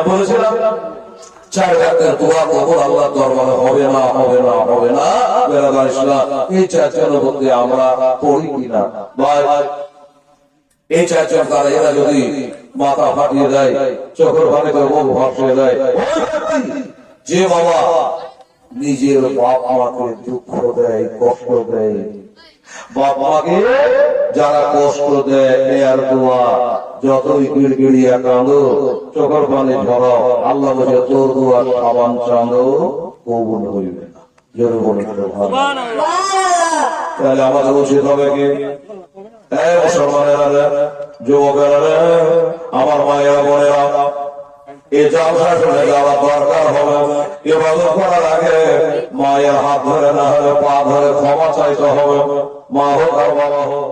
বলেছিলাম 4 রাকাতের দোয়া কবুল আল্লাহর দরবারে হবে না হবে না হবে না। বেরাদার ইসলাম, এই 4 জনের মধ্যে আমরা পড়ি কিনা ভাই? এই 4 জন তারা এরা যদি মাথা ফাটিয়ে দেয়, চোখের পানি করে মুখ ভাসিয়ে দেয়, যে বাবা নিজের বাপ মাকে দুঃখ দেয়, কষ্ট দেয়, বাপ মাকে যারা কষ্ট দেয়, এর দোয়া যতই গিড়গিড়িয়া কাঁদো, চোখের পানি ঝরাও, আল্লাহ বলে তোর দোয়া সাবান চাঁদো কবুল হইবে না। জোরে বলে তাহলে আমাদের উচিত হবে কি? মুসলমানেরা, যুবকেরা, আমার মায়েরা বোনেরা, এই জালসা শুনে যাওয়া দরকার হবে। ইবাদত করার আগে মায়ের হাত ধরে না হলে পা ধরে ক্ষমা চাইতে হবে। মা হোক আর বাবা হোক,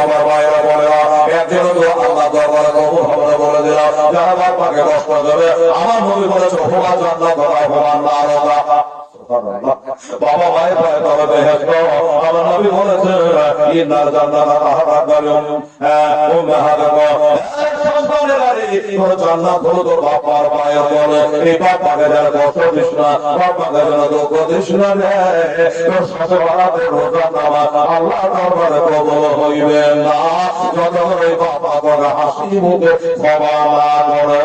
আমার মায়েরা বোনেরা, একজন আল্লাহ দরবারে কবুল হবে না বলে দিলাম। যারা বাপাকে কষ্ট দেবে, আমার নবী বলেছে হোমা জান্নাত হোমা নারক। বাবা মায়ের পায়ে তবে বেহেশত, আমার নবী বলেছে ইন্নাল জান্নাতা তাহতা দারুম উম্মাহাতুক। জান্নাত হলো তোর বাবার পায়ের তলে। এই বাবাকে যারা কষ্ট দিস না, বাবাকে যেন দুঃখ দিস না রে, তোর সাথে বাড়াতে রোজা নামাজ আল্লাহ দরবারে কবুল হইবে না যতক্ষণ এই বাবা তোকে হাসি মুখে ক্ষমা না করে।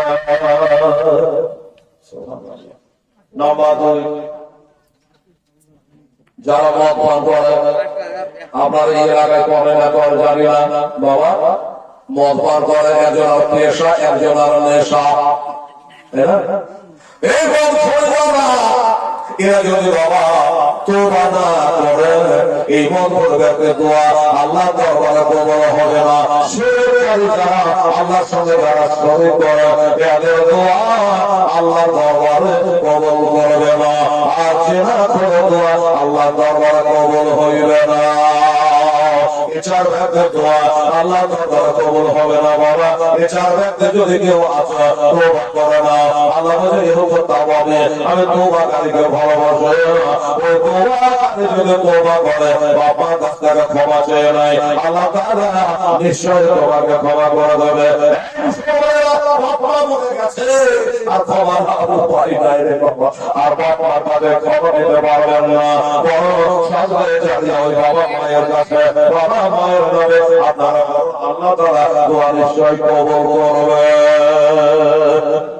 নাম্বার 2, যারা মদ পান করে, আপনার এই এলাকায় করে না করে জানি না, বাবা মদ পান করে, একজন আর পেশা, একজন আর নেশা। এই মদ করবো না, এরা যদি বাবা তোবা না করে, এই মদ করবে দোয়া আল্লাহ দরবারে কবুল হবে না। আল্লাহর সঙ্গে যারা শরীক করে, এদের দোয়া আল্লাহ দরবারে কবুল করবে না। আর চেনা করে দোয়া আল্লাহ দরবারে কবুল হইবে না। চার ব্যক্তির দোয়া আল্লাহ দরবারে কবুল হবে না বাবা। এই 4 ব্যক্তি যদি কেউ আছে তওবা করে না, আল্লাহ বলে এরকম তাওবাবে আমি তওবাকারীকে ভালোবাসি। ওই তওবাকারী যদি তওবা করে, বাবার কাছ থেকে ক্ষমা চেয়ে নাই, আল্লাহ তাআলা নিশ্চয়ই তওবাকে ক্ষমা করে দেবে। বাবা মরে গেছে আর ক্ষমা উপায় নাই রে বাবা, আর বাবার কাছে ক্ষমা দিতে পারবেন না। বড় সাজায় জানিয়ে ওই বাবা মায়ের কাছে, বাবা মায়ের নামে আপনারা আল্লাহ তাআলা দোয়া নিশ্চয়ই কবুল করবে।